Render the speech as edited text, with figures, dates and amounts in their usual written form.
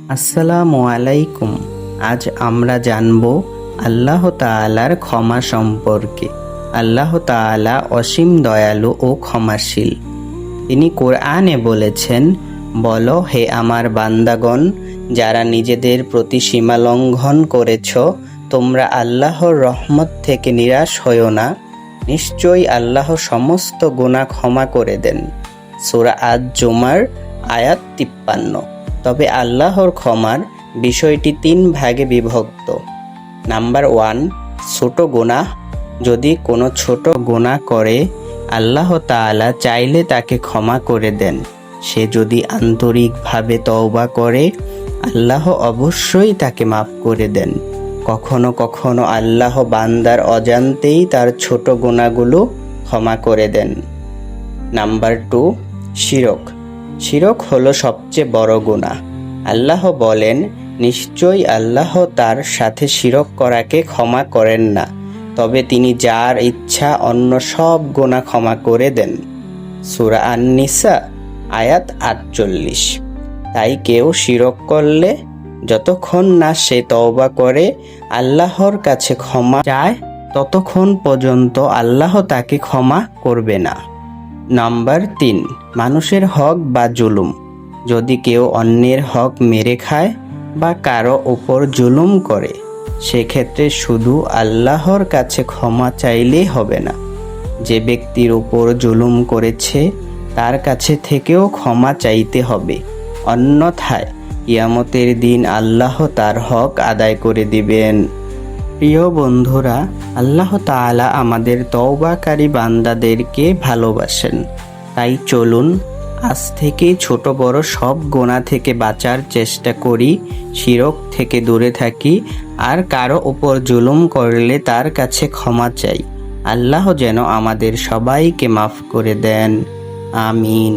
আসসালামু আলাইকুম। আজ আমরা জানব আল্লাহ তাআলার ক্ষমা সম্পর্কে। আল্লাহ তাআলা অসীম দয়ালু ও ক্ষমাশীল। তিনি কোরআনে বলেছেন, বলো হে আমার বান্দাগণ, যারা নিজেদের প্রতি সীমা লঙ্ঘন করেছ, তোমরা আল্লাহর রহমত থেকে নিরাশ হয়ো না। নিশ্চয়ই আল্লাহ সমস্ত গুনাহ ক্ষমা করে দেন। সূরা আজ-জুমার আয়াত 53। তবে আল্লাহর ক্ষমার বিষয়টি 3 ভাগে বিভক্ত। নাম্বার 1, ছোট গুনাহ। যদি কোনো ছোট গুনাহ করে, আল্লাহ তাআলা চাইলে তাকে ক্ষমা করে দেন। সে যদি আন্তরিকভাবে তওবা করে, আল্লাহ অবশ্যই তাকে মাফ করে দেন। কখনো কখনো আল্লাহ বান্দার অজান্তেই তার ছোট গুনাহগুলো ক্ষমা করে দেন। নাম্বার 2, শিরক। শিরক হলো সবচেয়ে বড় গুনাহ। আল্লাহ বলেন, নিশ্চয়ই আল্লাহ তার সাথে শিরক করাকে ক্ষমা করেন না, তবে তিনি যার ইচ্ছা অন্য সব গুনাহ ক্ষমা করে দেন। সূরা আন-নিসা আয়াত 48। তাই কেউ শিরক করলে যতক্ষণ না সে তওবা করে আল্লাহর কাছে ক্ষমা চায়, ততক্ষণ পর্যন্ত আল্লাহ তাকে ক্ষমা করবে না। নাম্বার 3, মানুষের হক বা জুলুম। যদি কেউ অন্যের হক মেরে খায় বা কারো উপর জুলুম করে, সেক্ষেত্রে শুধু আল্লাহর কাছে ক্ষমা চাইলেই হবে না। যে ব্যক্তির উপর জুলুম করেছে তার কাছে থেকেও ক্ষমা চাইতে হবে, অন্যথায় কিয়ামতের দিন আল্লাহ তার হক আদায় করে দিবেন। প্রিয় বন্ধুরা, আল্লাহ তাআলা আমাদের তওবাকারী বান্দাদেরকে ভালোবাসেন। তাই চলুন আজ থেকে ছোট বড় সব গুনাহ থেকে বাঁচার চেষ্টা করি, শিরক থেকে দূরে থাকি, আর কারো উপর জুলুম করলে তার কাছে ক্ষমা চাই। আল্লাহ যেন আমাদের সবাইকে মাফ করে দেন। আমিন।